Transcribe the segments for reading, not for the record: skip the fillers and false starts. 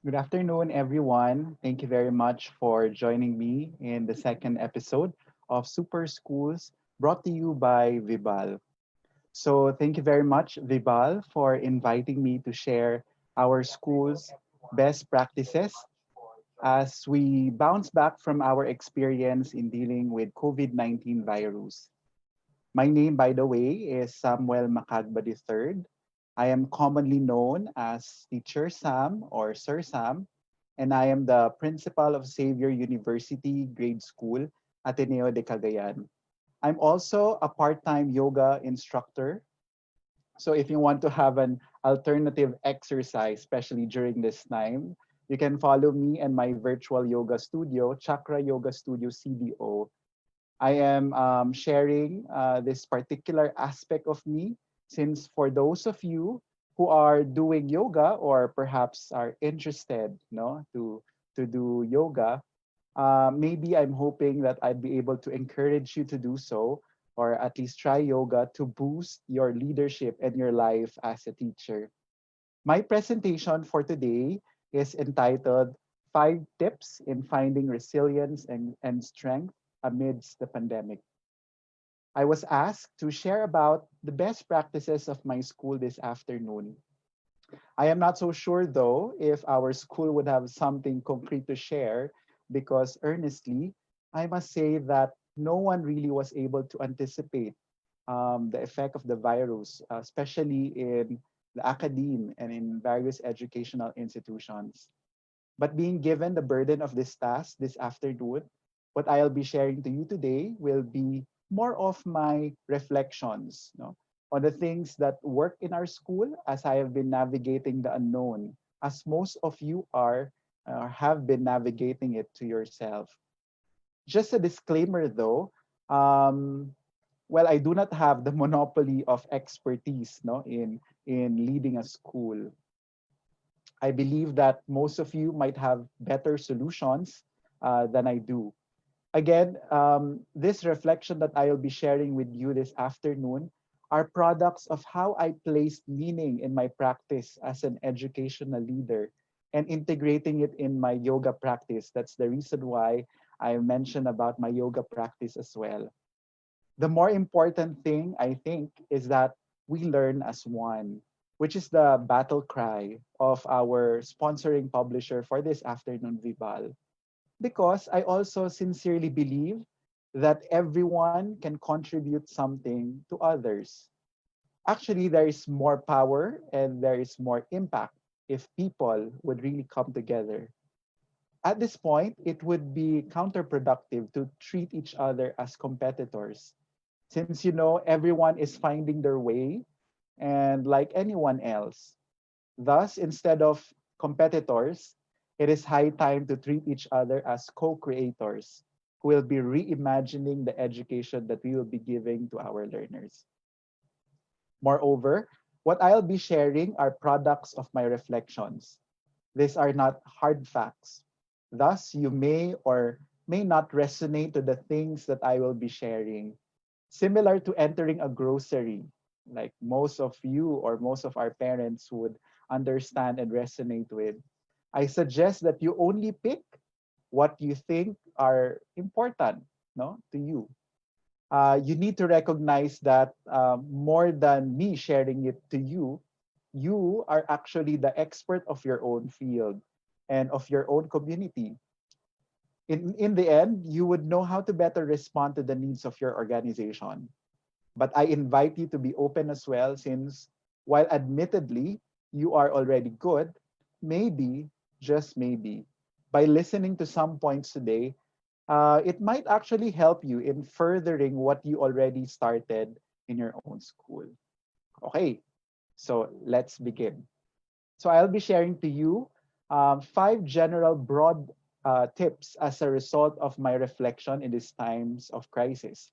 Good afternoon, everyone. Thank you very much for joining me in the second episode of Super Schools brought to you by Vibal. So, thank you very much, Vibal, for inviting me to share our school's best practices as we bounce back from our experience in dealing with COVID-19 virus. My name, by the way, is Samuel Macagba III. I am commonly known as Teacher Sam or Sir Sam, and I am the principal of Xavier University Grade School, Ateneo de Cagayan. I'm also a part-time yoga instructor. So if you want to have an alternative exercise, especially during this time, you can follow me and my virtual yoga studio, Chakra Yoga Studio CDO. I am sharing this particular aspect of me since for those of you who are doing yoga or perhaps are interested to do yoga, maybe I'm hoping that I'd be able to encourage you to do so or at least try yoga to boost your leadership and your life as a teacher. My presentation for today is entitled Five Tips in Finding Resilience and Strength Amidst the Pandemic. I was asked to share about the best practices of my school this afternoon. I am not so sure, though, if our school would have something concrete to share because, earnestly, I must say that no one really was able to anticipate the effect of the virus, especially in the academe and in various educational institutions. But being given the burden of this task this afternoon, what I'll be sharing to you today will be more of my reflections, on the things that work in our school as I have been navigating the unknown, as most of you are have been navigating it to yourself. Just a disclaimer though, um, well, I do not have the monopoly of expertise in leading a school. I believe that most of you might have better solutions than I do. Again, this reflection that I will be sharing with you this afternoon are products of how I placed meaning in my practice as an educational leader and integrating it in my yoga practice. That's the reason why I mentioned about my yoga practice as well. The more important thing, I think, is that we learn as one, which is the battle cry of our sponsoring publisher for this afternoon, Vibal. Because I also sincerely believe that everyone can contribute something to others. Actually, there is more power and there is more impact if people would really come together. At this point, it would be counterproductive to treat each other as competitors since everyone is finding their way and like anyone else. Thus, instead of competitors, it is high time to treat each other as co-creators who will be reimagining the education that we will be giving to our learners. Moreover, what I'll be sharing are products of my reflections. These are not hard facts. Thus, you may or may not resonate to the things that I will be sharing. Similar to entering a grocery, like most of you or most of our parents would understand and resonate with. I suggest that you only pick what you think are important, no, to you. You need to recognize that more than me sharing it to you, You are actually the expert of your own field and of your own community. In the end, you would know how to better respond to the needs of your organization. But I invite you to be open as well, since while admittedly you are already good, maybe, just maybe, by listening to some points today, it might actually help you in furthering what you already started in your own school. Okay, so let's begin. So I'll be sharing to you five general broad tips as a result of my reflection in these times of crisis.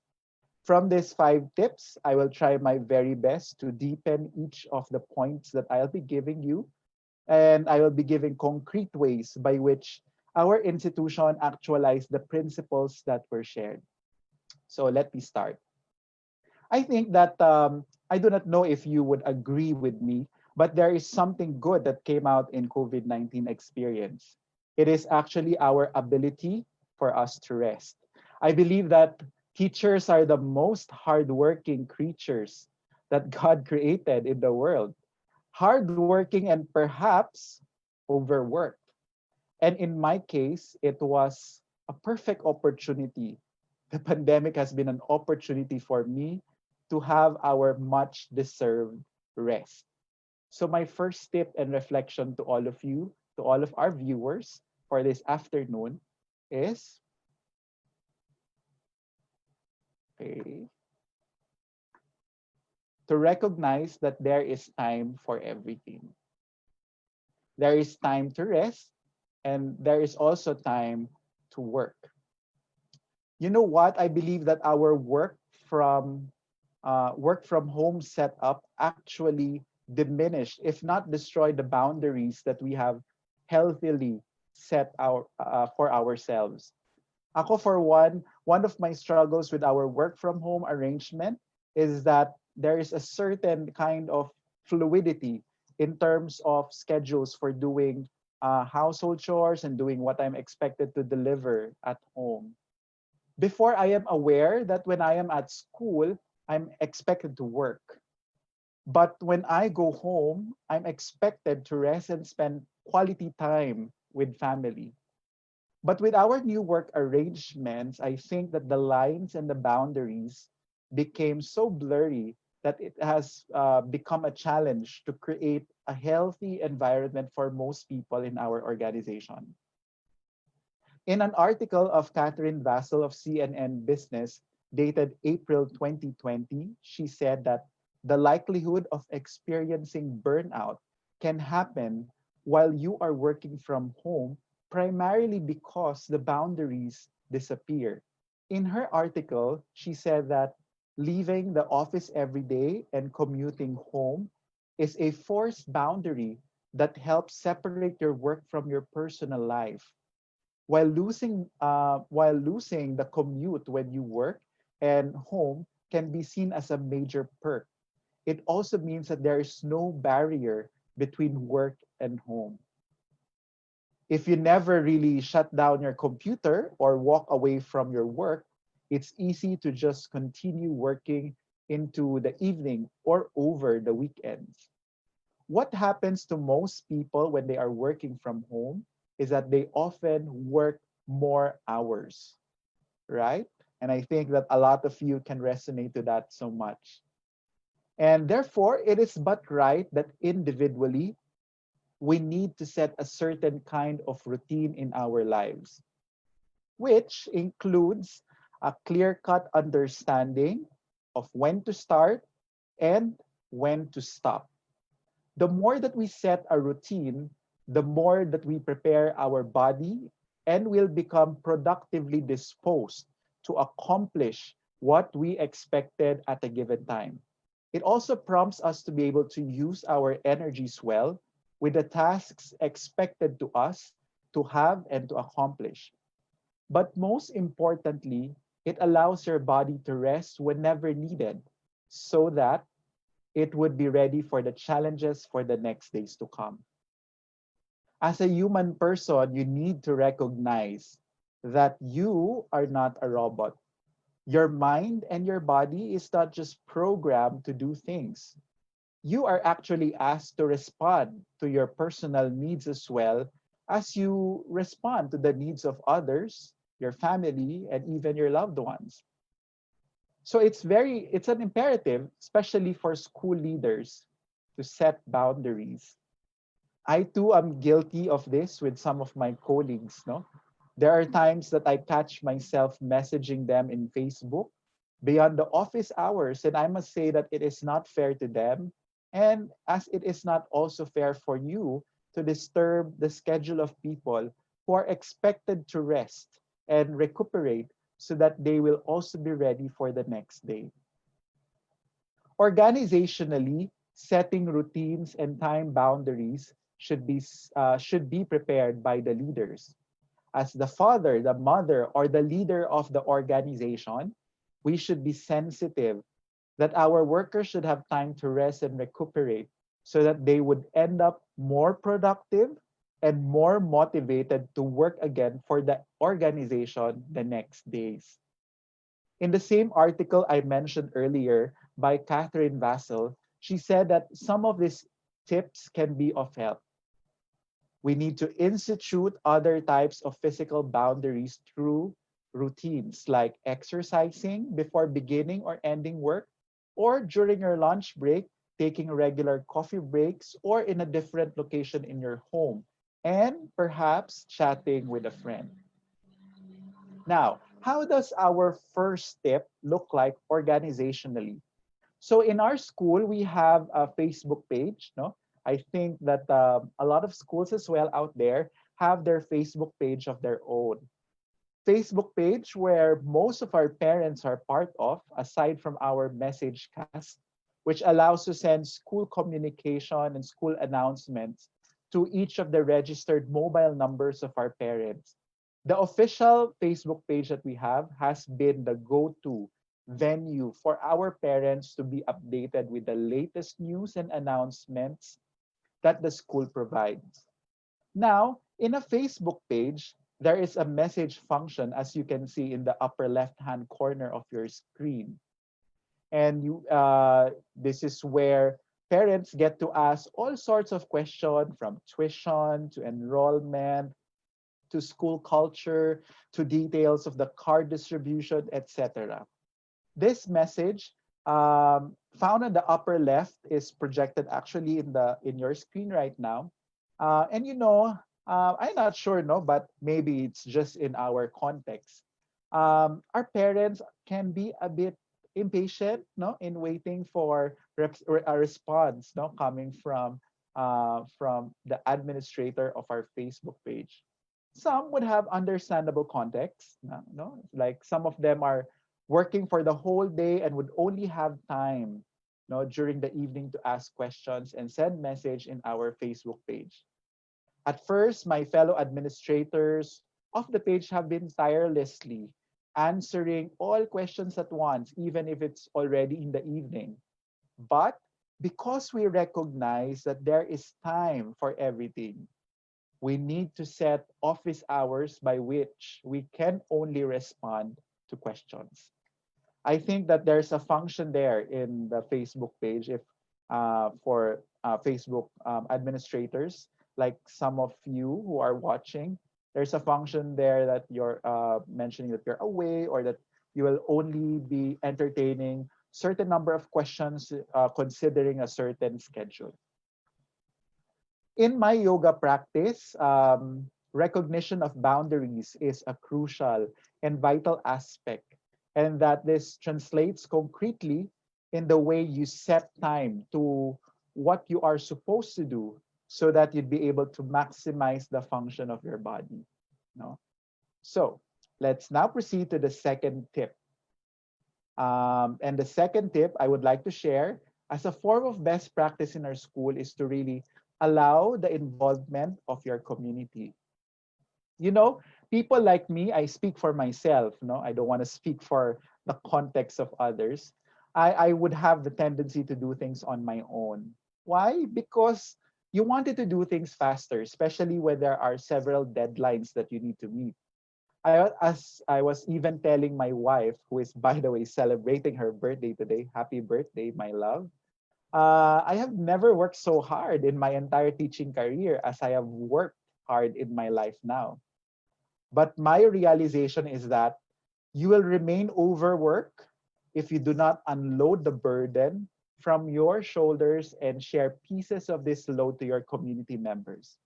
From these five tips, I will try my very best to deepen each of the points that I'll be giving you, and I will be giving concrete ways by which our institution actualized the principles that were shared. So let me start. I think that I do not know if you would agree with me, but there is something good that came out in COVID-19 experience. It is actually our ability for us to rest. I believe that teachers are the most hardworking creatures that God created in the world. Hardworking and perhaps overworked. And in my case, it was a perfect opportunity. The pandemic has been an opportunity for me to have our much deserved rest. So, my first tip and reflection to all of you, to all of our viewers for this afternoon is okay, to recognize that there is time for everything. There is time to rest, and there is also time to work. You know what? I believe that our work from home setup actually diminished, if not destroyed, the boundaries that we have healthily set for ourselves. Ako for one of my struggles with our work from home arrangement is that there is a certain kind of fluidity in terms of schedules for doing household chores and doing what I'm expected to deliver at home. Before, I am aware that when I am at school, I'm expected to work. But when I go home, I'm expected to rest and spend quality time with family. But with our new work arrangements, I think that the lines and the boundaries became so blurry that it has become a challenge to create a healthy environment for most people in our organization. In an article of Catherine Vassell of CNN Business dated April 2020, she said that the likelihood of experiencing burnout can happen while you are working from home, primarily because the boundaries disappear. In her article, she said that leaving the office every day and commuting home is a forced boundary that helps separate your work from your personal life. While losing the commute when you work and home can be seen as a major perk, it also means that there is no barrier between work and home. If you never really shut down your computer or walk away from your work, it's easy to just continue working into the evening or over the weekends. What happens to most people when they are working from home is that they often work more hours, right? And I think that a lot of you can resonate to that so much. And therefore, it is but right that individually, we need to set a certain kind of routine in our lives, which includes a clear cut understanding of when to start and when to stop. The more that we set a routine, the more that we prepare our body and will become productively disposed to accomplish what we expected at a given time. It also prompts us to be able to use our energies well with the tasks expected to us to have and to accomplish. But most importantly, it allows your body to rest whenever needed so that it would be ready for the challenges for the next days to come. As a human person, you need to recognize that you are not a robot. Your mind and your body is not just programmed to do things. you are actually asked to respond to your personal needs as well as you respond to the needs of others, your family, and even your loved ones. So it's an imperative, especially for school leaders, to set boundaries. I too am guilty of this with some of my colleagues, no? There are times that I catch myself messaging them in Facebook beyond the office hours, and I must say that it is not fair to them, and as it is not also fair for you to disturb the schedule of people who are expected to rest and recuperate so that they will also be ready for the next day. Organizationally, setting routines and time boundaries should be prepared by the leaders. As the father, the mother, or the leader of the organization, we should be sensitive that our workers should have time to rest and recuperate so that they would end up more productive and more motivated to work again for the organization the next days. In the same article I mentioned earlier by Catherine Vassell, she said that some of these tips can be of help. We need to institute other types of physical boundaries through routines like exercising before beginning or ending work, or during your lunch break, taking regular coffee breaks, or in a different location in your home, and perhaps chatting with a friend. Now, how does our first tip look like organizationally? So in our school, we have a Facebook page. No, I think that a lot of schools as well out there have their Facebook page of their own. Facebook page where most of our parents are part of, aside from our message cast, which allows to send school communication and school announcements to each of the registered mobile numbers of our parents. The official Facebook page that we have has been the go-to venue for our parents to be updated with the latest news and announcements that the school provides. Now, in a Facebook page, there is a message function, as you can see in the upper left-hand corner of your screen. And this is where parents get to ask all sorts of questions from tuition to enrollment to school culture to details of the card distribution, etc. This message found in the upper left is projected actually in your screen right now. And I'm not sure, no, but maybe it's just in our context. Our parents can be a bit impatient, no, in waiting for a response, no, coming from the administrator of our Facebook page. Some would have understandable context, no, like some of them are working for the whole day and would only have time, no, during the evening to ask questions and send message in our Facebook page. At first, my fellow administrators of the page have been tirelessly answering all questions at once, even if it's already in the evening. But because we recognize that there is time for everything, we need to set office hours by which we can only respond to questions. I think that there's a function there in the Facebook page if for Facebook administrators, like some of you who are watching, there's a function there that you're mentioning that you're away or that you will only be entertaining certain number of questions considering a certain schedule. In my yoga practice, recognition of boundaries is a crucial and vital aspect, and that this translates concretely in the way you set time to what you are supposed to do so that you'd be able to maximize the function of your body. No? So let's now proceed to the second tip. And the second tip I would like to share as a form of best practice in our school is to really allow the involvement of your community. You know, people like me, I speak for myself, no? I don't want to speak for the context of others. I would have the tendency to do things on my own. Why? Because you wanted to do things faster, especially when there are several deadlines that you need to meet. As I was even telling my wife, who is, by the way, celebrating her birthday today, happy birthday, my love. I have never worked so hard in my entire teaching career as I have worked hard in my life now. But my realization is that you will remain overworked if you do not unload the burden from your shoulders and share pieces of this load to your community members.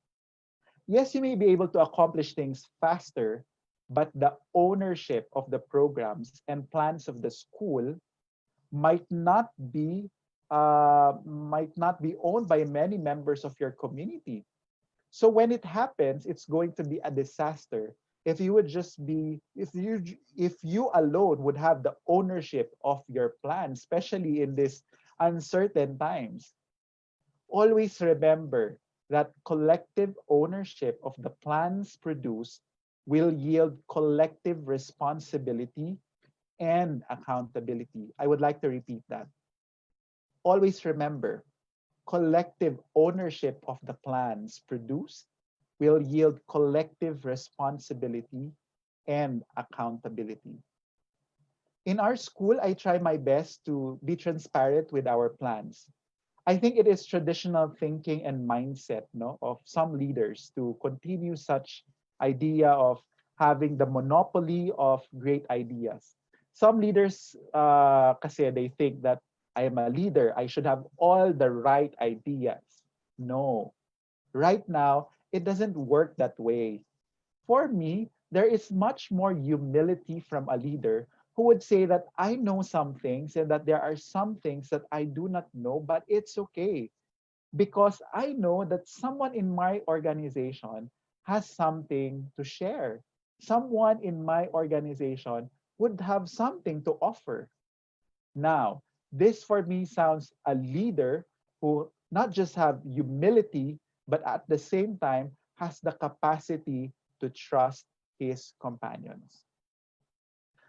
Yes, you may be able to accomplish things faster, but the ownership of the programs and plans of the school might not be owned by many members of your community. So when it happens, it's going to be a disaster. If you would just be, if you alone would have the ownership of your plan, especially in these uncertain times, always remember that collective ownership of the plans produced will yield collective responsibility and accountability. I would like to repeat that. Always remember, collective ownership of the plans produced will yield collective responsibility and accountability. In our school, I try my best to be transparent with our plans. I think it is traditional thinking and mindset, no, of some leaders to continue such idea of having the monopoly of great ideas. Some leaders, kasi they think that I am a leader, I should have all the right ideas. No, right now it doesn't work that way. For me, there is much more humility from a leader who would say that I know some things and that there are some things that I do not know, but it's okay because I know that someone in my organization has something to share. Someone in my organization would have something to offer. Now, this for me sounds a leader who not just have humility, but at the same time has the capacity to trust his companions.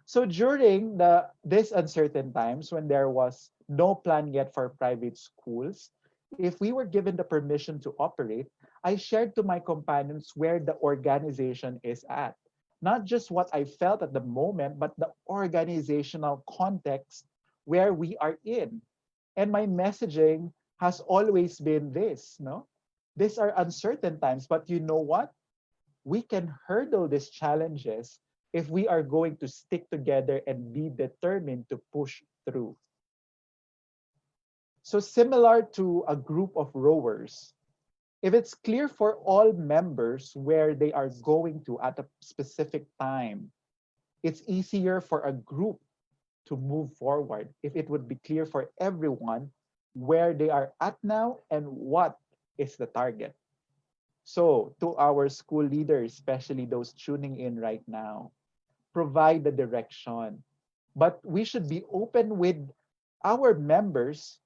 So during this uncertain times when there was no plan yet for private schools, if we were given the permission to operate, I shared to my companions where the organization is at. Not just what I felt at the moment, but the organizational context where we are in. And my messaging has always been this, no? These are uncertain times, but you know what? We can hurdle these challenges if we are going to stick together and be determined to push through. So, similar to a group of rowers, if it's clear for all members where they are going to at a specific time, it's easier for a group to move forward if it would be clear for everyone where they are at now and what is the target. So, to our school leaders, especially those tuning in right now, provide the direction. But we should be open with our members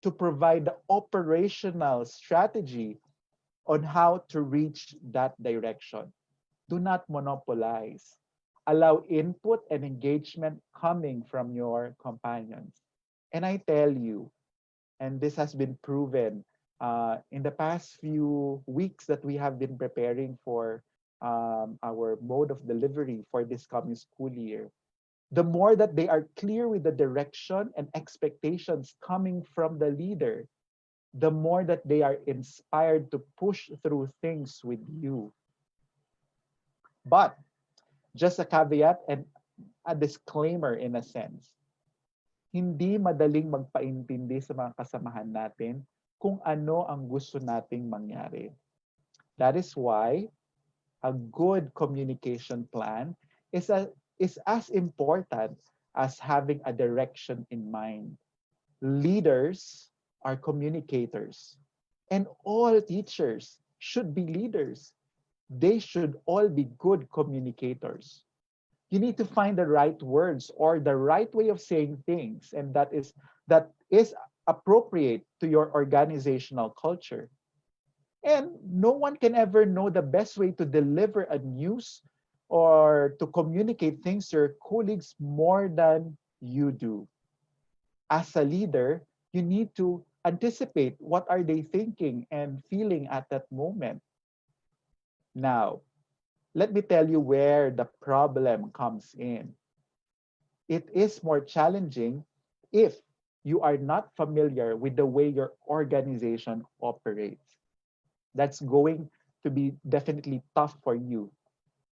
to provide the operational strategy on how to reach that direction. Do not monopolize. Allow input and engagement coming from your companions. And I tell you, and this has been proven in the past few weeks that we have been preparing for our mode of delivery for this coming school year, the more that they are clear with the direction and expectations coming from the leader, the more that they are inspired to push through things with you. But just a caveat and a disclaimer in a sense, hindi madaling magpaintindi sa mga kasamahan natin kung ano ang gusto nating mangyari. That is why a good communication plan is as important as having a direction in mind. Leaders are communicators, and all teachers should be leaders. They should all be good communicators. You need to find the right words or the right way of saying things, and that is appropriate to your organizational culture. And no one can ever know the best way to deliver a news or to communicate things to your colleagues more than you do. As a leader, you need to anticipate what are they thinking and feeling at that moment. Now, let me tell you where the problem comes in. It is more challenging if you are not familiar with the way your organization operates. That's going to be definitely tough for you.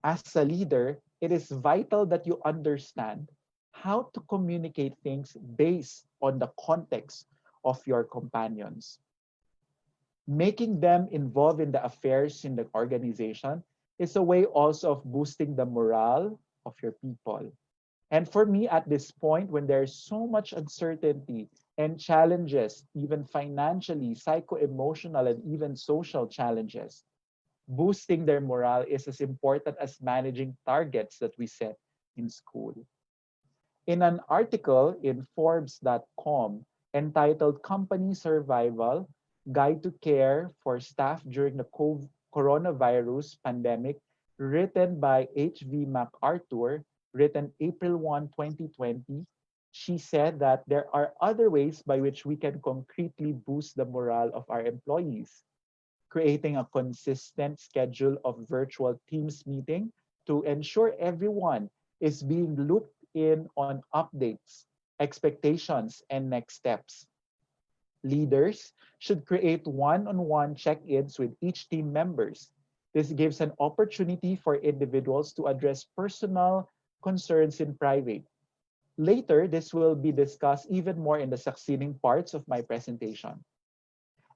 As a leader, it is vital that you understand how to communicate things based on the context of your companions. Making them involved in the affairs in the organization is a way also of boosting the morale of your people. And for me, at this point, when there's so much uncertainty and challenges, even financially, psycho-emotional, and even social challenges, boosting their morale is as important as managing targets that we set in school. In an article in Forbes.com entitled Company Survival Guide to Care for Staff During the Coronavirus Pandemic, written by H.V. MacArthur, written April 1, 2020, she said that there are other ways by which we can concretely boost the morale of our employees, creating a consistent schedule of virtual Teams meeting to ensure everyone is being looped in on updates, expectations, and next steps. Leaders should create one-on-one check-ins with each team members. This gives an opportunity for individuals to address personal concerns in private. Later, this will be discussed even more in the succeeding parts of my presentation.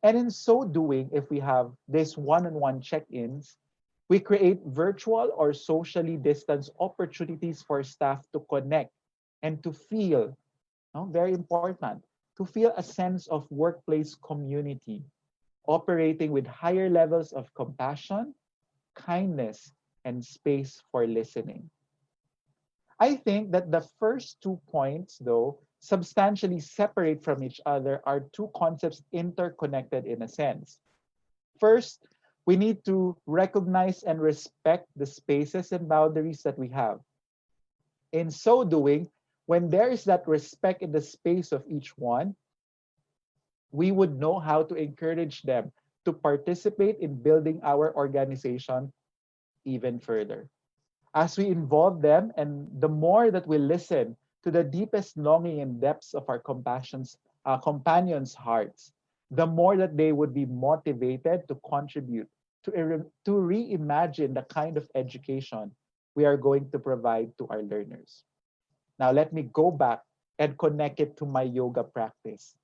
And in so doing, if we have these one-on-one check-ins, we create virtual or socially distanced opportunities for staff to connect and to feel, no, very important, to feel a sense of workplace community, operating with higher levels of compassion, kindness, and space for listening. I think that the first 2 points, though, substantially separate from each other, are two concepts interconnected in a sense. First, we need to recognize and respect the spaces and boundaries that we have. In so doing, when there is that respect in the space of each one, we would know how to encourage them to participate in building our organization even further. As we involve them, and the more that we listen to the deepest longing and depths of our companions' hearts, the more that they would be motivated to contribute to reimagine the kind of education we are going to provide to our learners. Now, let me go back and connect it to my yoga practice.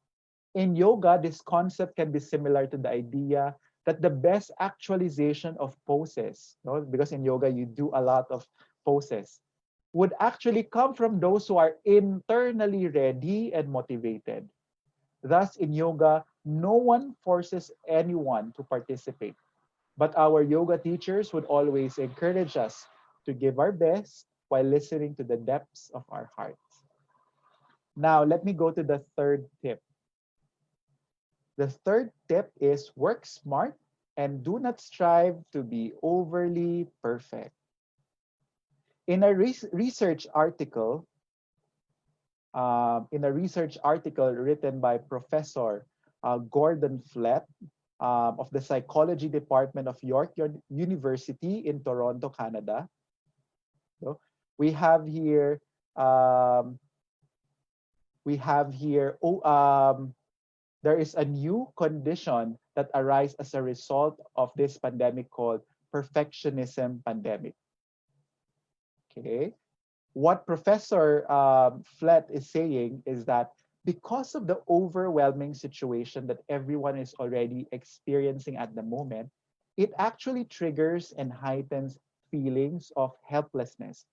In yoga, this concept can be similar to the idea that the best actualization of poses, no? Because in yoga you do a lot of poses, would actually come from those who are internally ready and motivated. Thus, in yoga, no one forces anyone to participate, but our yoga teachers would always encourage us to give our best while listening to the depths of our hearts. Now, let me go to the third tip. The third tip is work smart and do not strive to be overly perfect. In a research article written by Professor Gordon Flett of the Psychology Department of York University in Toronto, Canada, so we have here um, there is a new condition that arises as a result of this pandemic called perfectionism pandemic. Okay, what Professor Flett is saying is that because of the overwhelming situation that everyone is already experiencing at the moment, it actually triggers and heightens feelings of helplessness.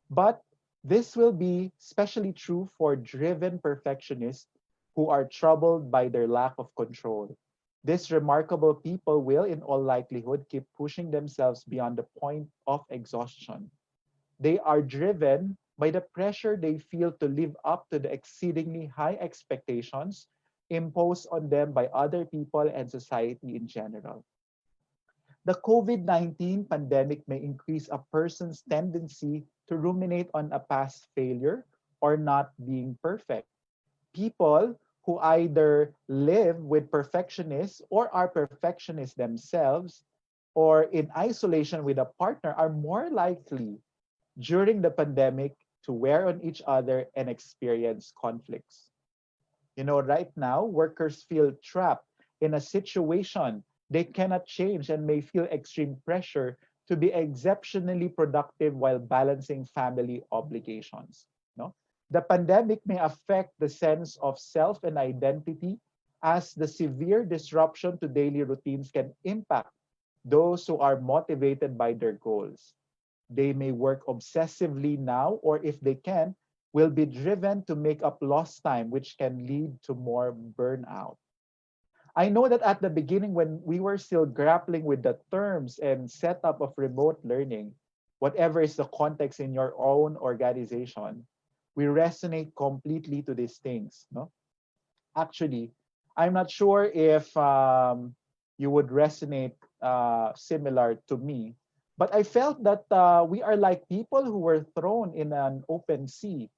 But this will be especially true for driven perfectionists who are troubled by their lack of control. These remarkable people will, in all likelihood, keep pushing themselves beyond the point of exhaustion. They are driven by the pressure they feel to live up to the exceedingly high expectations imposed on them by other people and society in general. The COVID-19 pandemic may increase a person's tendency to ruminate on a past failure or not being perfect. People who either live with perfectionists or are perfectionists themselves or in isolation with a partner are more likely during the pandemic to wear on each other and experience conflicts. Right now, workers feel trapped in a situation they cannot change and may feel extreme pressure to be exceptionally productive while balancing family obligations. No? The pandemic may affect the sense of self and identity as the severe disruption to daily routines can impact those who are motivated by their goals. They may work obsessively now, or if they can, will be driven to make up lost time, which can lead to more burnout. I know that at the beginning, when we were still grappling with the terms and setup of remote learning, whatever is the context in your own organization, we resonate completely to these things. No? Actually, I'm not sure if you would resonate similar to me, but I felt that we are like people who were thrown in an open sea.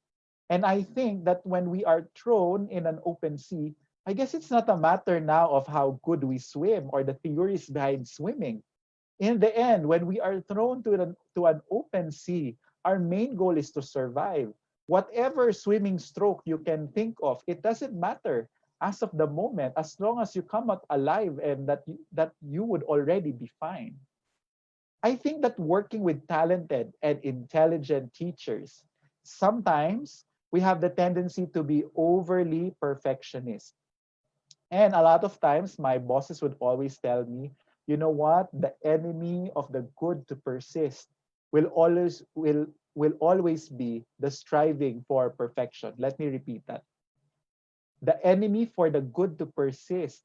And I think that when we are thrown in an open sea, I guess it's not a matter now of how good we swim or the theories behind swimming. In the end, when we are thrown to an open sea, our main goal is to survive. Whatever swimming stroke you can think of, it doesn't matter as of the moment, as long as you come out alive and that you would already be fine. I think that working with talented and intelligent teachers, sometimes we have the tendency to be overly perfectionist. And a lot of times, my bosses would always tell me, you know what? The enemy of the good to persist will always be the striving for perfection. Let me repeat that. The enemy for the good to persist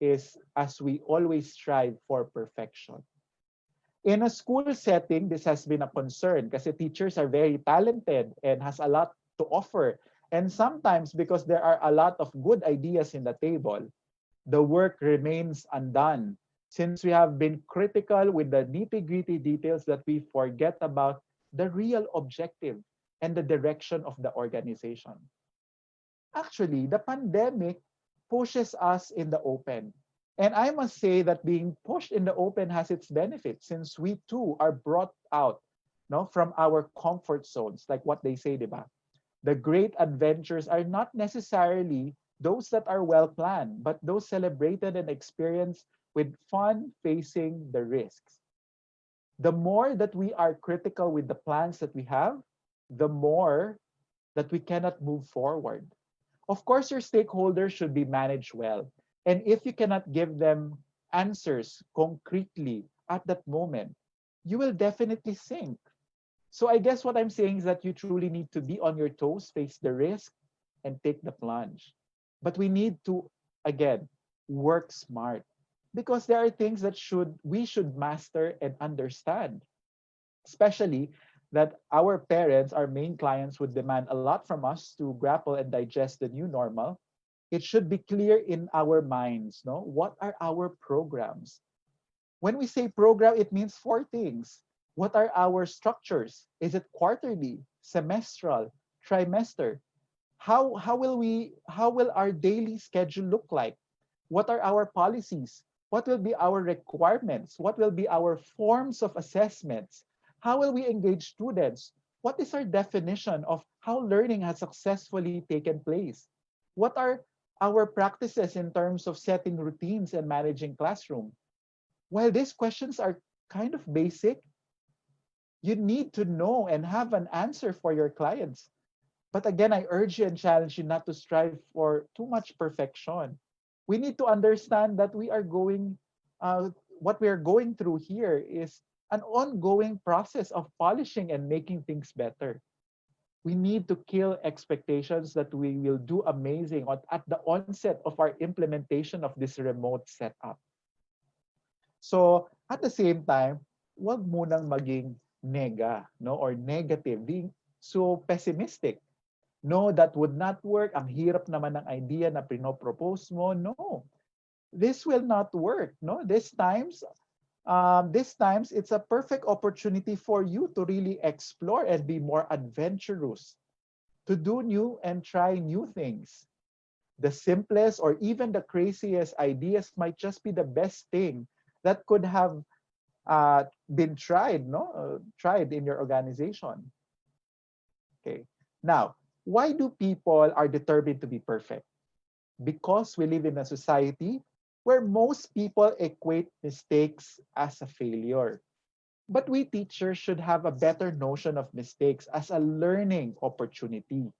is as we always strive for perfection. In a school setting, this has been a concern kasi teachers are very talented and has a lot to offer. And sometimes because there are a lot of good ideas in the table, the work remains undone since we have been critical with the nitty-gritty details that we forget about the real objective and the direction of the organization. Actually, the pandemic pushes us in the open. And I must say that being pushed in the open has its benefits since we too are brought out no, from our comfort zones, like what they say, diba? The great adventures are not necessarily those that are well planned, but those celebrated and experienced with fun facing the risks. The more that we are critical with the plans that we have, the more that we cannot move forward. Of course, your stakeholders should be managed well. And if you cannot give them answers concretely at that moment, you will definitely sink. So I guess what I'm saying is that you truly need to be on your toes, face the risk, and take the plunge. But we need to, again, work smart because there are things that we should master and understand, especially that our parents, our main clients, would demand a lot from us to grapple and digest the new normal. It should be clear in our minds, no? What are our programs? When we say program, it means four things. What are our structures? Is it quarterly, semestral, trimester? How will our daily schedule look like? What are our policies? What will be our requirements? What will be our forms of assessments? How will we engage students? What is our definition of how learning has successfully taken place? What are our practices in terms of setting routines and managing classroom? While these questions are kind of basic, you need to know and have an answer for your clients. But again, I urge you and challenge you not to strive for too much perfection. We need to understand that what we are going through here is an ongoing process of polishing and making things better. We need to kill expectations that we will do amazing at the onset of our implementation of this remote setup. So, at the same time, wag munang maging no, or negative, being so pessimistic. No, that would not work. Ang hirap naman ng idea na pinopropose mo. No, this will not work. No, this times it's a perfect opportunity for you to really explore and be more adventurous, to do new and try new things. The simplest or even the craziest ideas might just be the best thing that could have been tried, no, tried in your organization. Okay. Now, why do people are determined to be perfect? because we live in a society where most people equate mistakes as a failure. But we teachers should have a better notion of mistakes as a learning opportunity.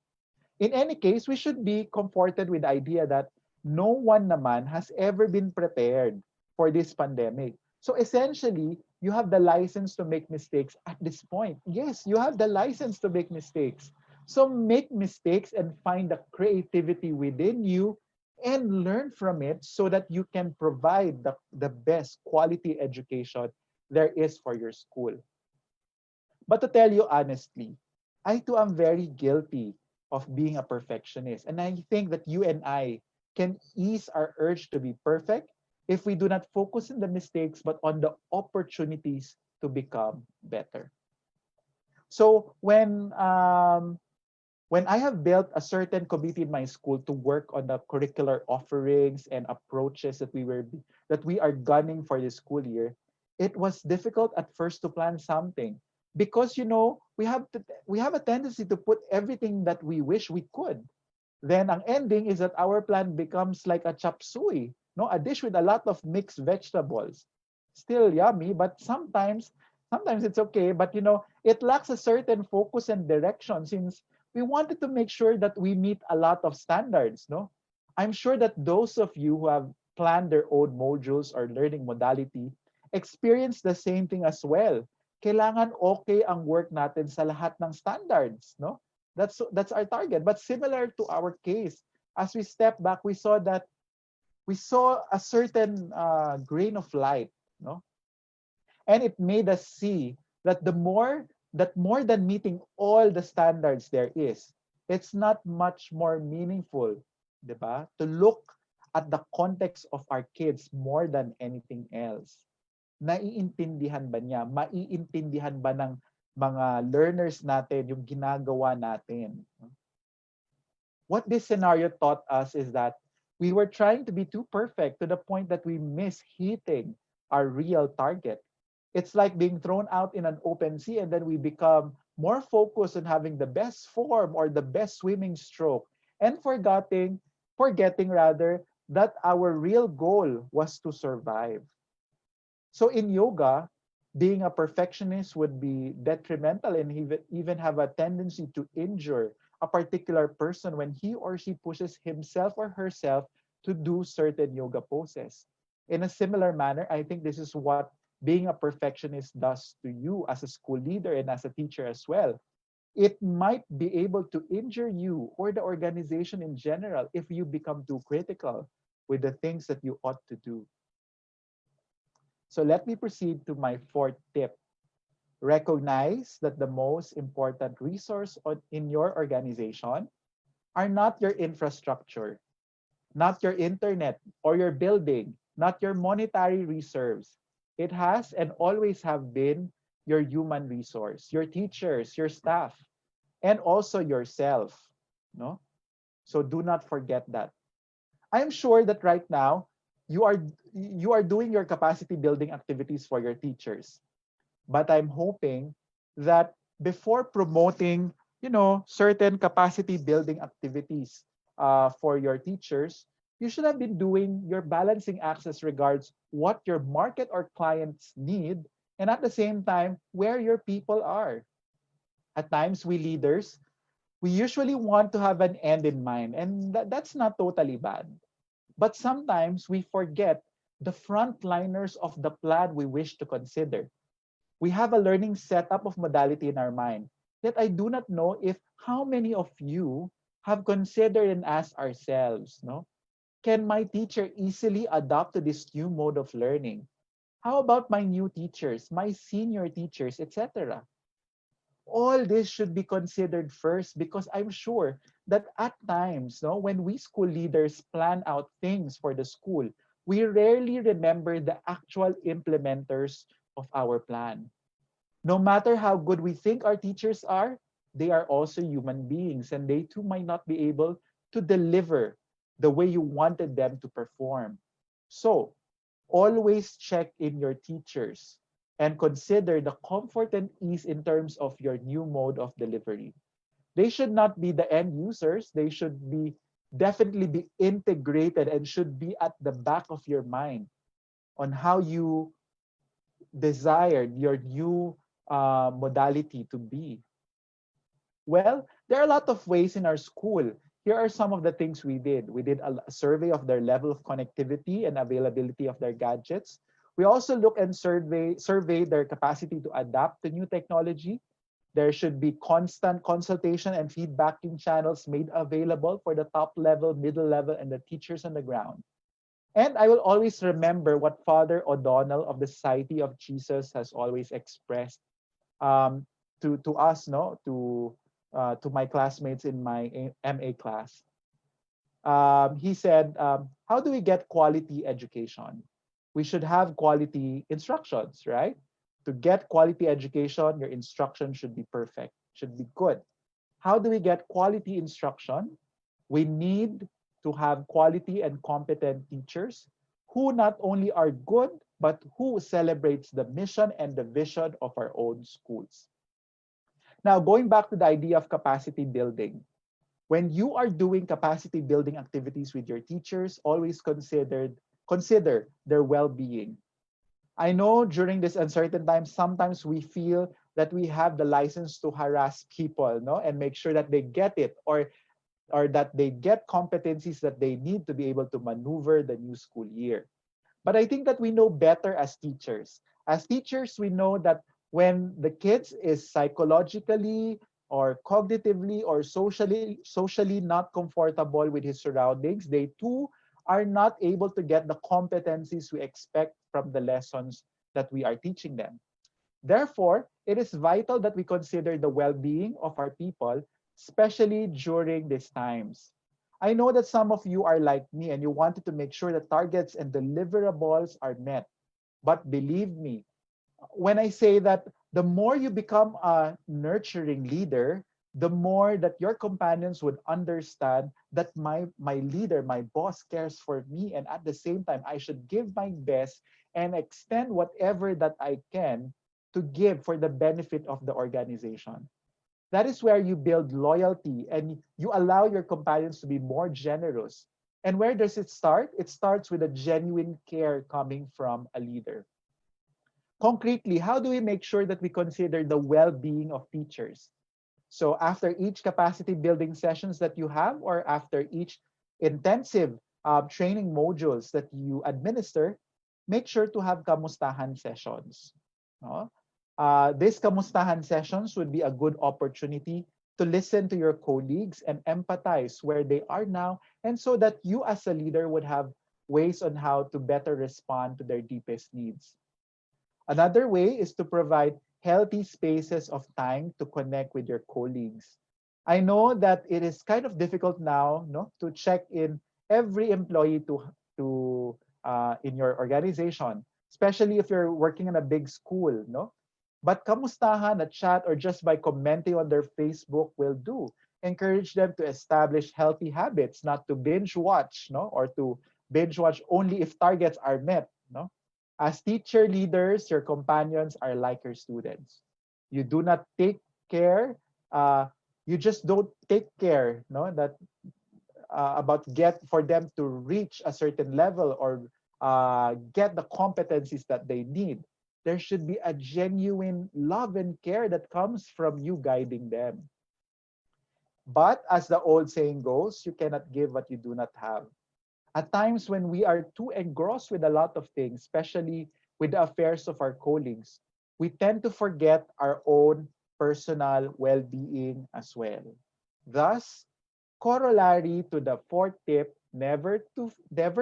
In any case, we should be comforted with the idea that no one naman has ever been prepared for this pandemic. So essentially, you have the license to make mistakes at this point. Yes, you have the license to make mistakes. So make mistakes and find the creativity within you and learn from it so that you can provide the best quality education there is for your school. But to tell you honestly, I too am very guilty of being a perfectionist. And I think that you and I can ease our urge to be perfect if we do not focus on the mistakes but on the opportunities to become better. So when I have built a certain committee in my school to work on the curricular offerings and approaches that we are gunning for this school year, it was difficult at first to plan something because we have a tendency to put everything that we wish we could. Then ang ending is that our plan becomes like a chop suey, no, a dish with a lot of mixed vegetables. Still yummy, but sometimes it's okay, but it lacks a certain focus and direction since we wanted to make sure that we meet a lot of standards, no? I'm sure that those of you who have planned their own modules or learning modality experience the same thing as well. Kailangan okay ang work natin sa lahat ng standards, no? That's our target. But similar to our case, as we step back, we saw a certain grain of light, no? And it made us see that more than meeting all the standards there is, it's not much more meaningful, 'di ba? To look at the context of our kids more than anything else. Naiintindihan ba niya? Maiintindihan ba ng mga learners natin yung ginagawa natin? What this scenario taught us is that we were trying to be too perfect to the point that we miss hitting our real target. It's like being thrown out in an open sea and then we become more focused on having the best form or the best swimming stroke and forgetting rather that our real goal was to survive. So in yoga, being a perfectionist would be detrimental and even have a tendency to injure a particular person when he or she pushes himself or herself to do certain yoga poses. In a similar manner, I think this is what being a perfectionist does to you as a school leader and as a teacher as well. It might be able to injure you or the organization in general if you become too critical with the things that you ought to do. So let me proceed to my fourth tip. Recognize that the most important resource in your organization are not your infrastructure, not your internet or your building, not your monetary reserves. It has and always have been your human resource, your teachers, your staff, and also yourself. No? So do not forget that. I'm sure that right now you are you are doing your capacity building activities for your teachers. But I'm hoping that before promoting, certain capacity building activities for your teachers, you should have been doing your balancing acts as regards what your market or clients need, and at the same time, where your people are. At times, we leaders, we usually want to have an end in mind, and that's not totally bad. But sometimes we forget the frontliners of the plan we wish to consider. We have a learning setup of modality in our mind that I do not know if how many of you have considered and asked ourselves, no? Can my teacher easily adopt to this new mode of learning? How about my new teachers, my senior teachers, etc.? All this should be considered first because I'm sure that at times, no, when we school leaders plan out things for the school, we rarely remember the actual implementers of our plan. No matter how good we think our teachers are, they are also human beings and they too might not be able to deliver the way you wanted them to perform. So, always check in your teachers and consider the comfort and ease in terms of your new mode of delivery. They should not be the end users, they should be definitely be integrated and should be at the back of your mind on how you desired your new modality to be. Well, there are a lot of ways in our school. Here are some of the things we did. We did a survey of their level of connectivity and availability of their gadgets. We also look and survey their capacity to adapt to new technology. There should be constant consultation and feedbacking channels made available for the top level, middle level, and the teachers on the ground. And I will always remember what Father O'Donnell of the Society of Jesus has always expressed um, to us, no, to my classmates in my MA class. He said, "How do we get quality education? We should have quality instructions, right? To get quality education, your instruction should be perfect, should be good. How do we get quality instruction? We need to have quality and competent teachers who not only are good, but who celebrates the mission and the vision of our own schools." Now, going back to the idea of capacity building, when you are doing capacity building activities with your teachers, always consider their well-being. I know during this uncertain time, sometimes we feel that we have the license to harass people, no, and make sure that they get it, or that they get competencies that they need to be able to maneuver the new school year. But I think that we know better as teachers. As teachers, we know that when the kids is psychologically or cognitively or socially not comfortable with his surroundings, they too are not able to get the competencies we expect from the lessons that we are teaching them. Therefore, it is vital that we consider the well-being of our people, especially during these times. I know that some of you are like me and you wanted to make sure that targets and deliverables are met. But believe me, when I say that the more you become a nurturing leader, the more that your companions would understand that my leader, my boss cares for me, and at the same time I should give my best and extend whatever that I can to give for the benefit of the organization. That is where you build loyalty and you allow your companions to be more generous. And where does it start? It starts with a genuine care coming from a leader. Concretely, how do we make sure that we consider the well-being of teachers? So after each capacity building sessions that you have, or after each intensive training modules that you administer, make sure to have kamustahan sessions. No? These kamustahan sessions would be a good opportunity to listen to your colleagues and empathize where they are now, and so that you as a leader would have ways on how to better respond to their deepest needs. Another way is to provide healthy spaces of time to connect with your colleagues. I know that it is kind of difficult now, no, to check in every employee to in your organization, especially if you're working in a big school, no. But kamustahan, a chat, or just by commenting on their Facebook will do. Encourage them to establish healthy habits, not to binge watch, no, or to binge watch only if targets are met, no. As teacher leaders, your companions are like your students. You do not take care. You just don't take care, no, that about get for them to reach a certain level or get the competencies that they need. There should be a genuine love and care that comes from you guiding them. But as the old saying goes, you cannot give what you do not have. At times when we are too engrossed with a lot of things, especially with the affairs of our colleagues, we tend to forget our own personal well-being as well. Thus, corollary to the fourth tip, never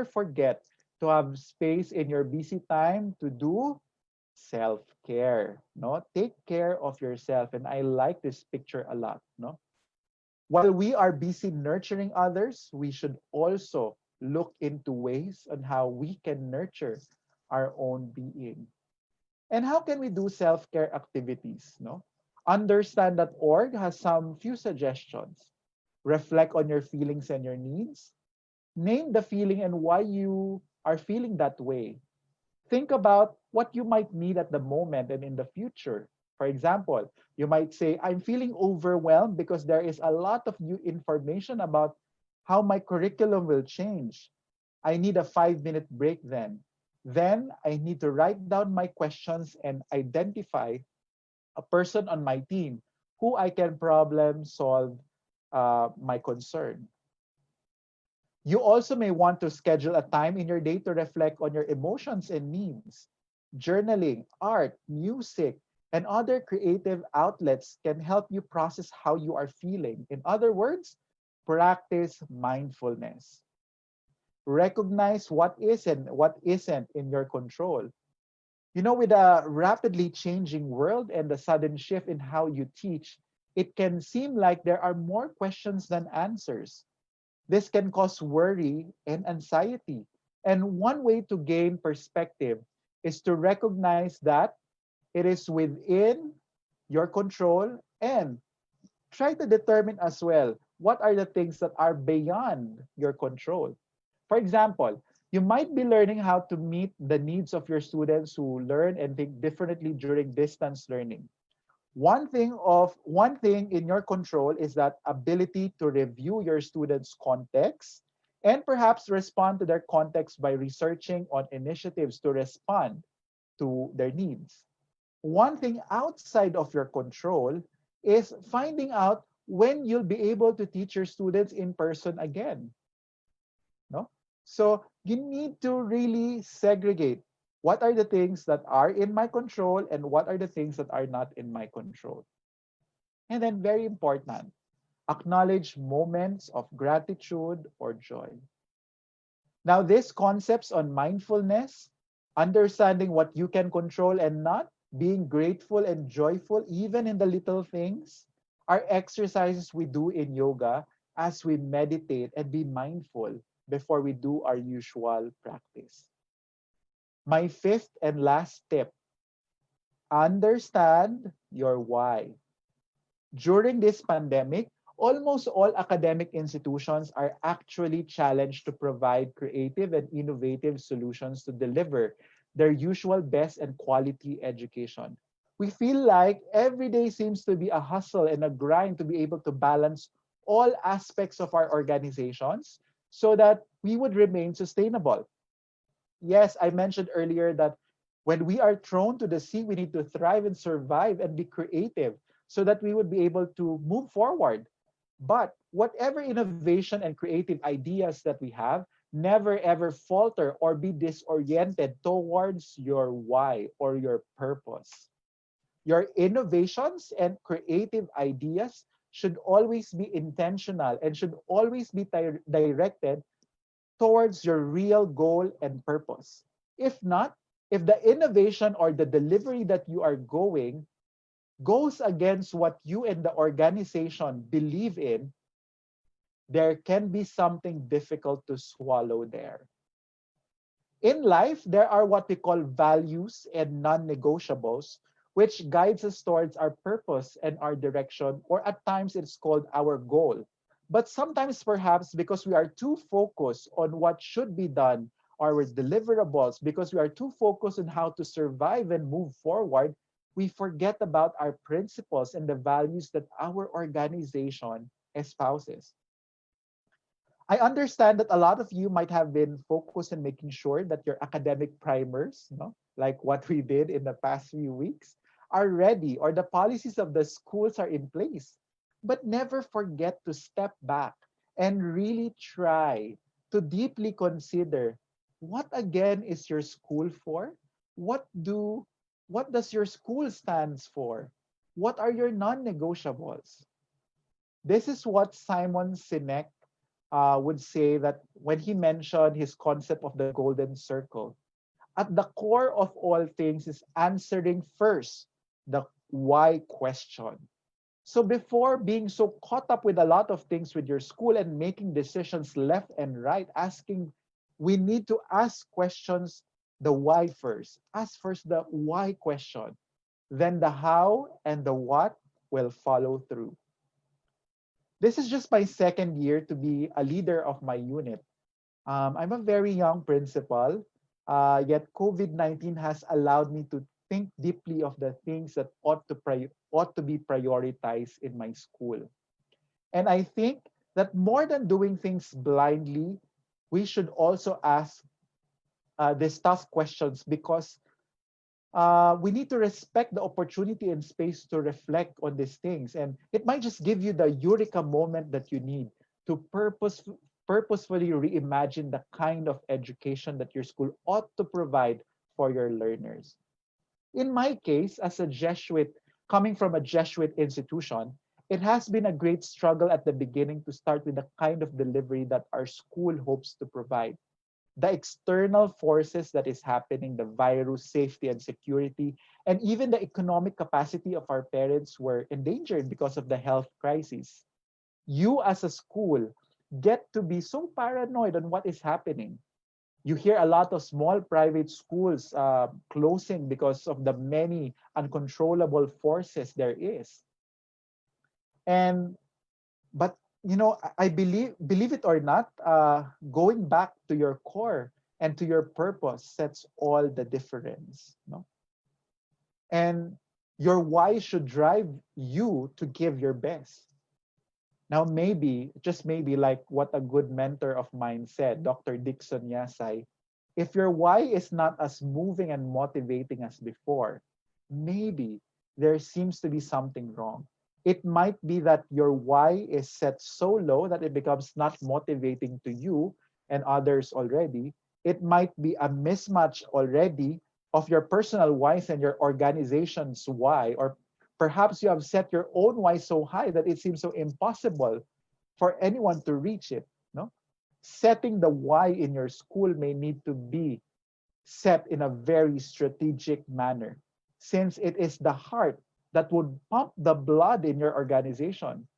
forget to have space in your busy time to do self-care. No, take care of yourself, and I like this picture a lot. No, while we are busy nurturing others, we should also look into ways on how we can nurture our own being. And how can we do self-care activities? No, understand that org has some few suggestions. Reflect on your feelings and your needs. Name the feeling and why you are feeling that way. Think about what you might need at the moment and in the future. For example, you might say, I'm feeling overwhelmed because there is a lot of new information about how my curriculum will change. I need a 5-minute break then. Then I need to write down my questions and identify a person on my team who I can problem solve my concern. You also may want to schedule a time in your day to reflect on your emotions and needs. Journaling, art, music, and other creative outlets can help you process how you are feeling. In other words, practice mindfulness. Recognize what is and what isn't in your control. With a rapidly changing world and the sudden shift in how you teach, it can seem like there are more questions than answers. This can cause worry and anxiety. And one way to gain perspective is to recognize that it is within your control and try to determine as well what are the things that are beyond your control. For example, you might be learning how to meet the needs of your students who learn and think differently during distance learning. One thing in your control is that ability to review your students' context and perhaps respond to their context by researching on initiatives to respond to their needs. One thing outside of your control is finding out when you'll be able to teach your students in person again. No? So you need to really segregate what are the things that are in my control and what are the things that are not in my control. And then, very important, acknowledge moments of gratitude or joy. Now, these concepts on mindfulness, understanding what you can control and not, being grateful and joyful even in the little things, are exercises we do in yoga as we meditate and be mindful before we do our usual practice. My fifth and last tip, understand your why. During this pandemic, almost all academic institutions are actually challenged to provide creative and innovative solutions to deliver their usual best and quality education. We feel like every day seems to be a hustle and a grind to be able to balance all aspects of our organizations so that we would remain sustainable. Yes, I mentioned earlier that when we are thrown to the sea, we need to thrive and survive and be creative so that we would be able to move forward. But whatever innovation and creative ideas that we have, never ever falter or be disoriented towards your why or your purpose. Your innovations and creative ideas should always be intentional and should always be directed towards your real goal and purpose. If not, if the innovation or the delivery that you are going goes against what you and the organization believe in, there can be something difficult to swallow there. In life, there are what we call values and non-negotiables, which guides us towards our purpose and our direction, or at times it's called our goal. But sometimes, perhaps, because we are too focused on what should be done, our deliverables, because we are too focused on how to survive and move forward, we forget about our principles and the values that our organization espouses. I understand that a lot of you might have been focused on making sure that your academic primers, like what we did in the past few weeks, are ready or the policies of the schools are in place. But never forget to step back and really try to deeply consider what again is your school for? What do what does your school stands for? What are your non-negotiables? This is what Simon Sinek would say that when he mentioned his concept of the golden circle, at the core of all things is answering first the why question. So before being so caught up with a lot of things with your school and making decisions left and right, we need to ask questions the why first. Ask first the why question. Then the how and the what will follow through. This is just my second year to be a leader of my unit. I'm a very young principal, yet COVID-19 has allowed me to think deeply of the things that ought to be prioritized in my school. And I think that more than doing things blindly, we should also ask these tough questions because we need to respect the opportunity and space to reflect on these things. And it might just give you the eureka moment that you need to purposefully reimagine the kind of education that your school ought to provide for your learners. In my case, as a Jesuit, coming from a Jesuit institution, it has been a great struggle at the beginning to start with the kind of delivery that our school hopes to provide. The external forces that is happening, the virus, safety and security, and even the economic capacity of our parents were endangered because of the health crisis. You as a school get to be so paranoid on what is happening. You hear a lot of small private schools closing because of the many uncontrollable forces there is. And but I believe it or not, going back to your core and to your purpose sets all the difference. No? And your why should drive you to give your best. Now, maybe, just maybe, like what a good mentor of mine said, Dr. Dixon Yasai, if your why is not as moving and motivating as before, maybe there seems to be something wrong. It might be that your why is set so low that it becomes not motivating to you and others already. It might be a mismatch already of your personal whys and your organization's why, or perhaps you have set your own why so high that it seems so impossible for anyone to reach it. No? Setting the why in your school may need to be set in a very strategic manner, since it is the heart that would pump the blood in your organization.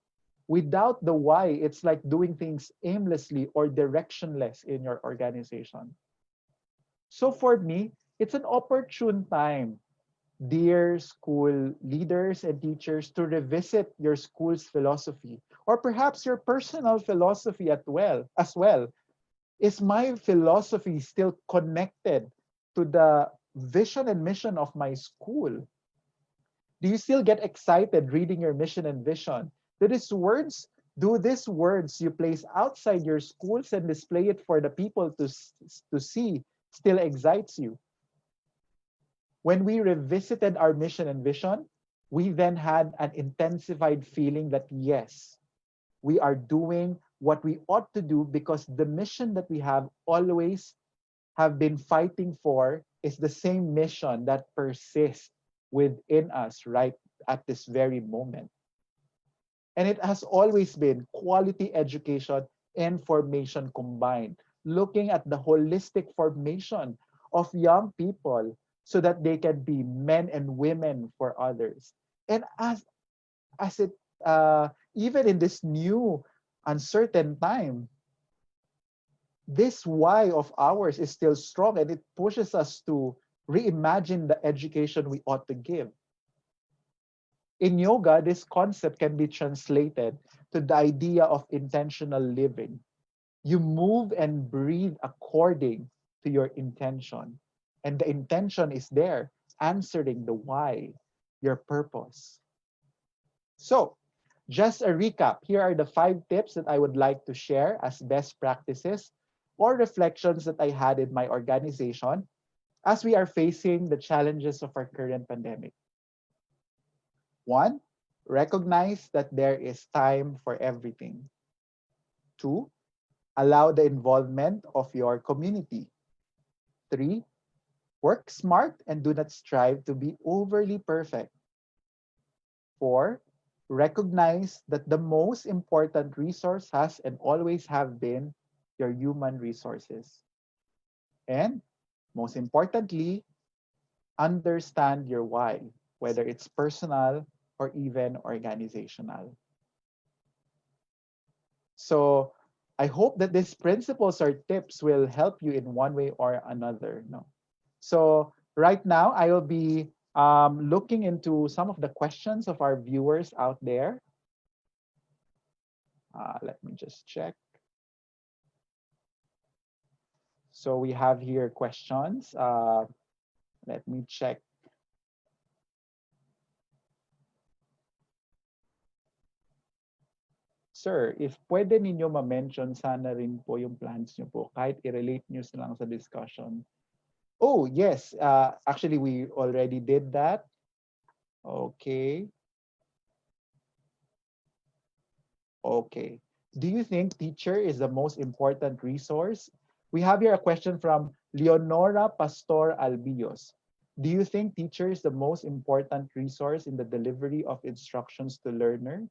Without the why, it's like doing things aimlessly or directionless in your organization. So for me, it's an opportune time, dear school leaders and teachers, to revisit your school's philosophy, or perhaps your personal philosophy as well. Is my philosophy still connected to the vision and mission of my school? Do you still get excited reading your mission and vision? Do these words you place outside your schools and display it for the people to see still excites you? When we revisited our mission and vision, we then had an intensified feeling that yes, we are doing what we ought to do because the mission that we have always have been fighting for is the same mission that persists within us right at this very moment. And it has always been quality education and formation combined, looking at the holistic formation of young people so that they can be men and women for others. And as it even in this new uncertain time, this why of ours is still strong and it pushes us to reimagine the education we ought to give. In yoga, this concept can be translated to the idea of intentional living. You move and breathe according to your intention. And the intention is there, answering the why, your purpose. So, just a recap. Here are the 5 tips that I would like to share as best practices or reflections that I had in my organization as we are facing the challenges of our current pandemic. 1, recognize that there is time for everything. 2, allow the involvement of your community. 3, work smart and do not strive to be overly perfect. 4, recognize that the most important resource has and always have been your human resources. And most importantly, understand your why, whether it's personal or even organizational. So I hope that these principles or tips will help you in one way or another. No? So right now, I will be looking into some of the questions of our viewers out there. Let me just check. So we have here questions. Let me check. Sir, if pwede ninyo ma-mention sana rin po yung plans nyo po, kahit i-relate nyo lang sa discussion. Oh, yes. Actually, we already did that. Okay. Okay. Do you think teacher is the most important resource? We have here a question from Leonora Pastor Albios. Do you think teacher is the most important resource in the delivery of instructions to learner,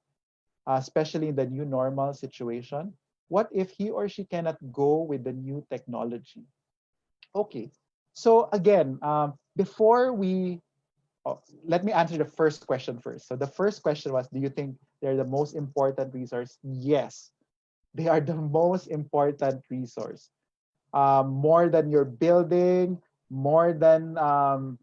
especially in the new normal situation? What if he or she cannot go with the new technology? Okay. So again, before we let me answer the first question first. So the first question was, do you think they're the most important resource? Yes, they are the most important resource. More than your building, more than um,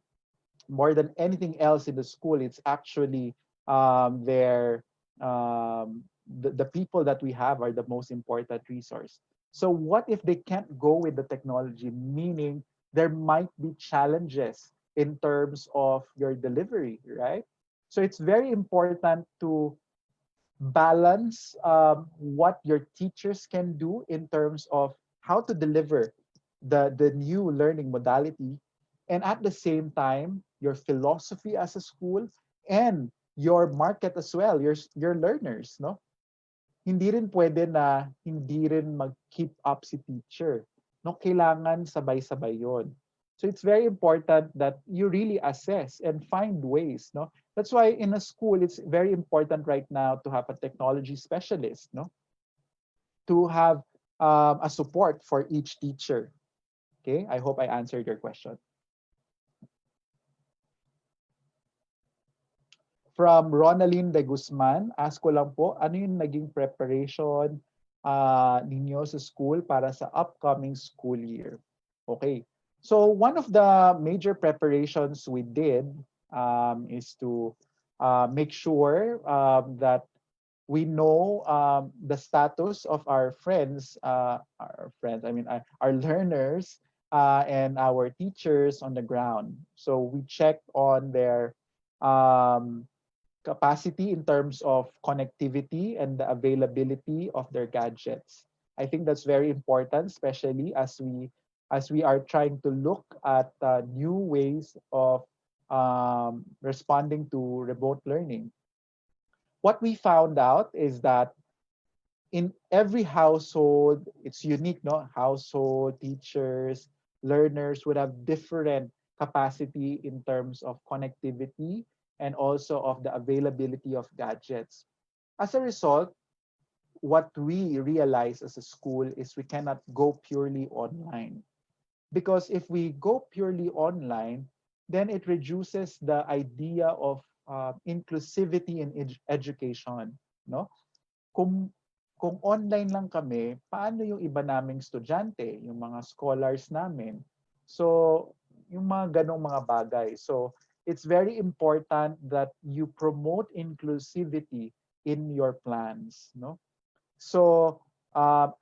more than anything else in the school, it's actually their the people that we have are the most important resource. So what if they can't go with the technology, meaning there might be challenges in terms of your delivery, right? So it's very important to balance what your teachers can do in terms of how to deliver the new learning modality, and at the same time your philosophy as a school and your market as well, your learners, no? Hindi rin pwede na hindi rin mag-keep up si teacher. No, kailangan sabay-sabay yon. So it's very important that you really assess and find ways, no? That's why in a school it's very important right now to have a technology specialist, no? To have a support for each teacher. Okay? I hope I answered your question. From Ronaline de Guzman, ask ko lang po, ano yung naging preparation ninyo sa school para sa upcoming school year? Okay. So one of the major preparations we did is to make sure that we know the status of our learners and our teachers on the ground. So we checked on their um, capacity in terms of connectivity and the availability of their gadgets. I think that's very important, especially as we are trying to look at new ways of responding to remote learning. What we found out is that in every household, it's unique, no? Household, teachers, learners would have different capacity in terms of connectivity and also of the availability of gadgets. As a result, what we realize as a school is we cannot go purely online. Because if we go purely online, then it reduces the idea of inclusivity in education, no? Kung kung online lang kami, paano yung iba naming estudyante, yung mga scholars namin? So, yung mga ganong mga bagay. So, it's very important that you promote inclusivity in your plans, no? So,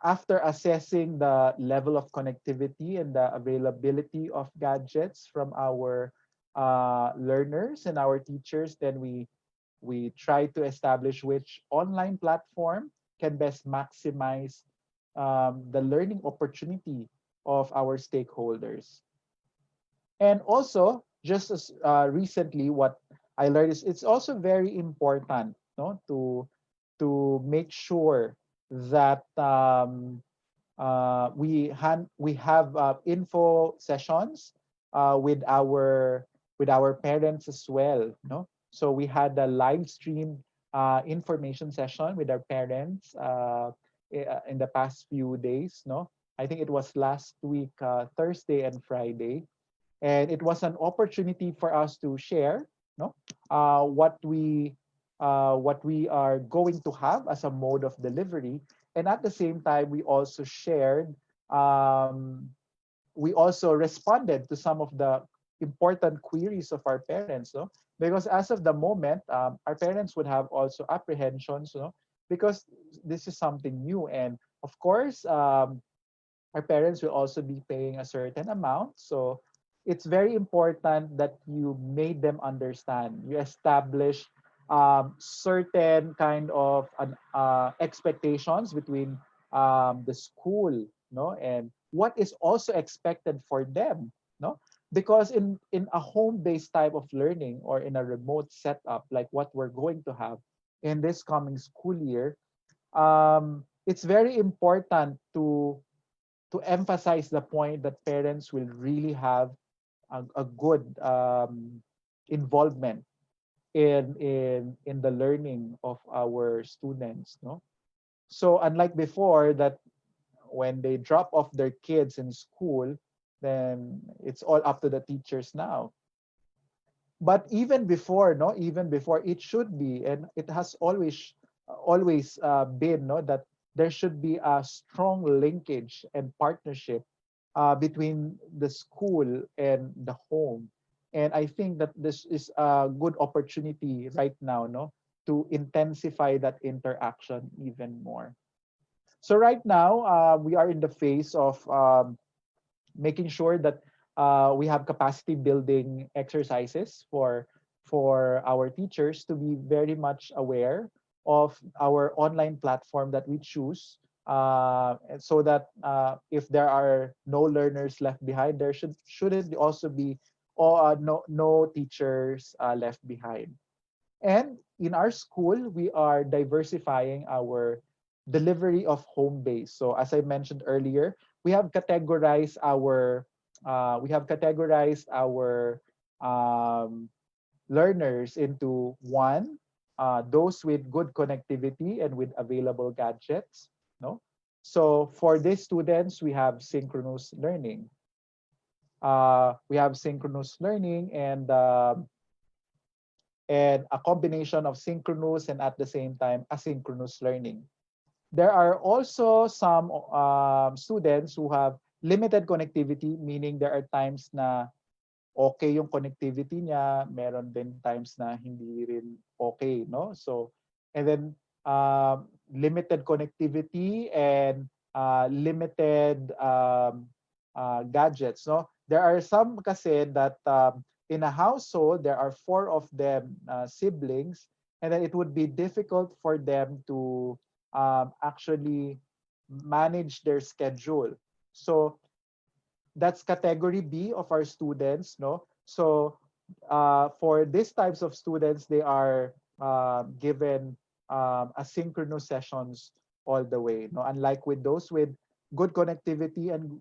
after assessing the level of connectivity and the availability of gadgets from our learners and our teachers, then we try to establish which online platform can best maximize the learning opportunity of our stakeholders. And also, just as recently, what I learned is it's also very important, no, to make sure that we have info sessions with our parents as well, no? So we had a live stream information session with our parents in the past few days, no? I think it was last week, Thursday and Friday, and it was an opportunity for us to share, no, what we are going to have as a mode of delivery, and at the same time we also responded to some of the important queries of our parents, no? Because as of the moment, our parents would have also apprehensions, no? Because this is something new, and of course, our parents will also be paying a certain amount. So it's very important that you made them understand. You establish certain kind of expectations between the school, no, and what is also expected for them, no, because in a home-based type of learning or in a remote setup like what we're going to have in this coming school year, it's very important to emphasize the point that parents will really have a good involvement in the learning of our students, no. So unlike before, that when they drop off their kids in school, then it's all up to the teachers now. But even before, no, even before, it should be, and it has always been, no, that there should be a strong linkage and partnership between the school and the home. And I think that this is a good opportunity right now, no, to intensify that interaction even more. So right now, we are in the phase of making sure that we have capacity building exercises for our teachers to be very much aware of our online platform that we choose, and so that if there are no learners left behind, there shouldn't also be no teachers left behind. And in our school, we are diversifying our delivery of home base. So as I mentioned earlier, we have categorized our learners into one, those with good connectivity and with available gadgets. No, so for these students, we have synchronous learning and a combination of synchronous and at the same time asynchronous learning. There are also some students who have limited connectivity, meaning there are times na okay yung connectivity niya, meron din times na hindi rin okay, no? So, and then limited connectivity and limited gadgets, no? There are some kasi that in a household, there are four of them siblings, and then it would be difficult for them to actually manage their schedule. So that's category B of our students, no? So for these types of students, they are given asynchronous sessions all the way, no? Unlike with those with good connectivity and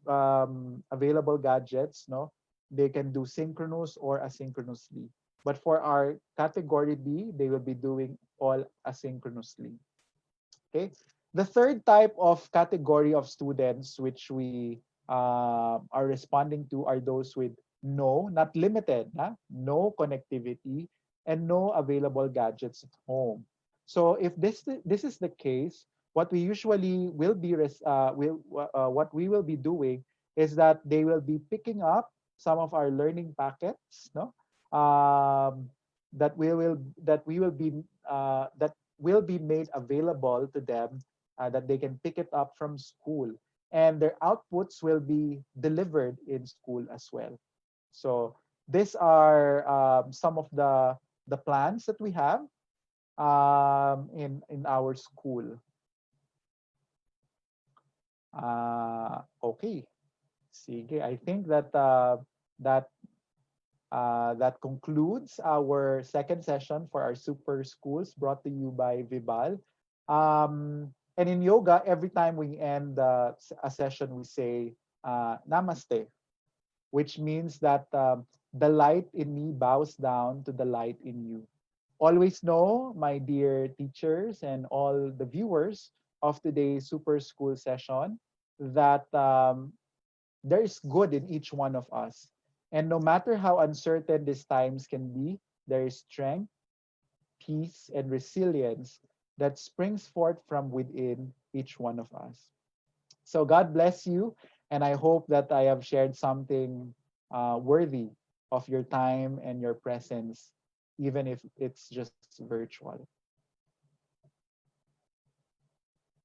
available gadgets, no? They can do synchronous or asynchronously. But for our category B, they will be doing all asynchronously. Okay. The third type of category of students which we are responding to are those with no, not limited, no connectivity and no available gadgets at home. So if this is the case, what we usually will be what we will be doing is that they will be picking up some of our learning packets, no, that will be made available to them, that they can pick it up from school, and their outputs will be delivered in school as well. So these are some of the plans that we have in our school. Okay, sige. I think that that concludes our second session for our super schools brought to you by Vibal. And in yoga, every time we end a session, we say Namaste, which means that the light in me bows down to the light in you. Always know, my dear teachers and all the viewers of today's super school session, that there is good in each one of us. And no matter how uncertain these times can be, there is strength, peace, and resilience that springs forth from within each one of us. So God bless you, and I hope that I have shared something worthy of your time and your presence, even if it's just virtual.